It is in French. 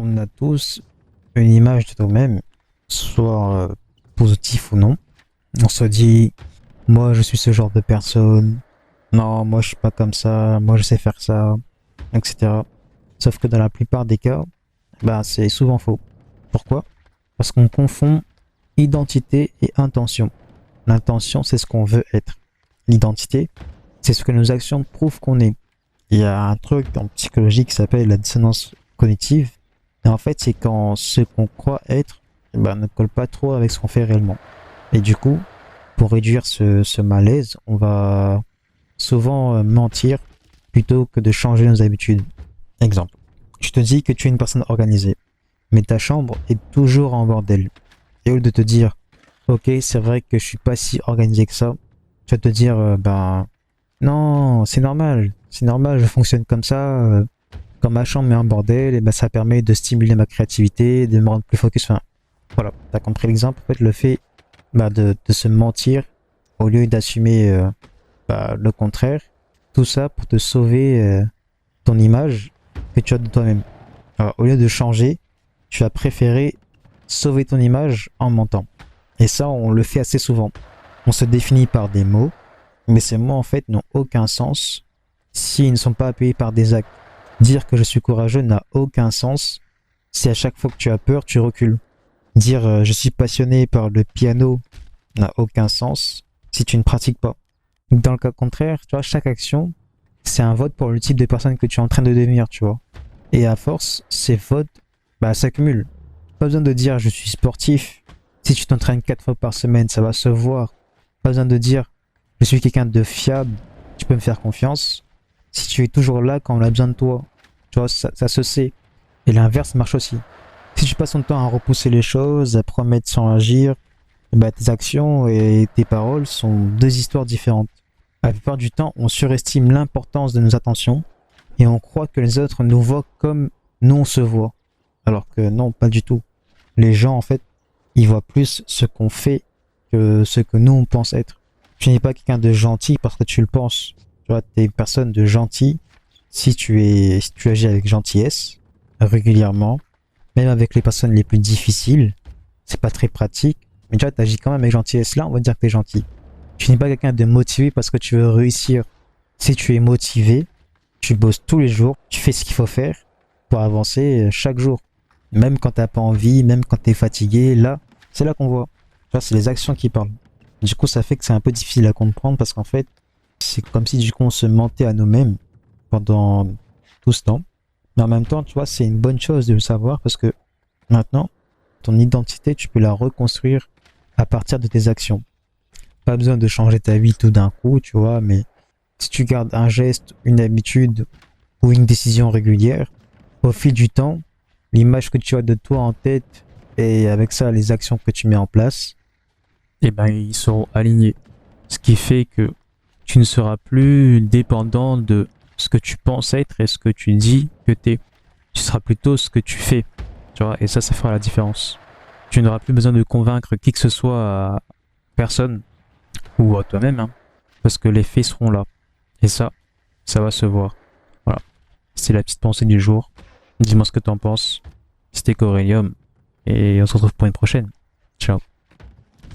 On a tous une image de nous-mêmes, soit positif ou non. On se dit, moi je suis ce genre de personne, non, moi je suis pas comme ça, moi je sais faire ça, etc. Sauf que dans la plupart des cas, bah, c'est souvent faux. Pourquoi? Parce qu'on confond identité et intention. L'intention, c'est ce qu'on veut être. L'identité, c'est ce que nos actions prouvent qu'on est. Il y a un truc en psychologie qui s'appelle la dissonance cognitive. Et en fait, c'est quand ce qu'on croit être ne colle pas trop avec ce qu'on fait réellement. Et du coup, pour réduire ce malaise, on va souvent mentir plutôt que de changer nos habitudes. Exemple, je te dis que tu es une personne organisée, mais ta chambre est toujours en bordel. Et au lieu de te dire, ok, c'est vrai que je suis pas si organisé que ça, tu vas te dire, non, c'est normal, je fonctionne comme ça. Quand ma chambre est en bordel, et ben ça permet de stimuler ma créativité, de me rendre plus focus. Enfin, voilà, t'as compris l'exemple. En fait, le fait de se mentir au lieu d'assumer le contraire, tout ça pour te sauver ton image que tu as de toi-même. Alors, au lieu de changer, tu as préféré sauver ton image en mentant. Et ça, on le fait assez souvent. On se définit par des mots, mais ces mots en fait n'ont aucun sens s'ils ne sont pas appuyés par des actes. Dire que je suis courageux n'a aucun sens si à chaque fois que tu as peur, tu recules. Dire je suis passionné par le piano n'a aucun sens si tu ne pratiques pas. Dans le cas contraire, tu vois, chaque action, c'est un vote pour le type de personne que tu es en train de devenir, tu vois. Et à force, ces votes s'accumulent. Pas besoin de dire je suis sportif. Si tu t'entraînes 4 fois par semaine, ça va se voir. Pas besoin de dire je suis quelqu'un de fiable, tu peux me faire confiance. Si tu es toujours là quand on a besoin de toi, tu vois, ça se sait. Et l'inverse marche aussi. Si tu passes ton temps à repousser les choses, à promettre sans agir, tes actions et tes paroles sont deux histoires différentes. La plupart du temps, on surestime l'importance de nos attentions et on croit que les autres nous voient comme nous on se voit. Alors que non, pas du tout. Les gens, en fait, ils voient plus ce qu'on fait que ce que nous on pense être. Tu n'es pas quelqu'un de gentil parce que tu le penses. Tu vois, t'es une personne de gentil si tu agis avec gentillesse, régulièrement, même avec les personnes les plus difficiles. C'est pas très pratique, mais tu vois, t'agis quand même avec gentillesse. Là, on va dire que t'es gentil. Tu n'es pas quelqu'un de motivé parce que tu veux réussir. Si tu es motivé, tu bosses tous les jours, tu fais ce qu'il faut faire pour avancer chaque jour. Même quand t'as pas envie, même quand t'es fatigué, là, c'est là qu'on voit. Tu vois, c'est les actions qui parlent. Du coup, ça fait que c'est un peu difficile à comprendre parce qu'en fait, c'est comme si du coup on se mentait à nous-mêmes pendant tout ce temps. Mais en même temps, tu vois, c'est une bonne chose de le savoir parce que maintenant, ton identité, tu peux la reconstruire à partir de tes actions. Pas besoin de changer ta vie tout d'un coup, tu vois, mais si tu gardes un geste, une habitude ou une décision régulière, au fil du temps, l'image que tu as de toi en tête et avec ça les actions que tu mets en place, ils seront alignés. Ce qui fait que tu ne seras plus dépendant de ce que tu penses être et ce que tu dis que t'es. Tu seras plutôt ce que tu fais. Tu vois, et ça fera la différence. Tu n'auras plus besoin de convaincre qui que ce soit à personne ou à toi-même, hein, parce que les faits seront là. Et ça va se voir. Voilà. C'est la petite pensée du jour. Dis-moi ce que t'en penses. C'était Corellium. Et on se retrouve pour une prochaine. Ciao.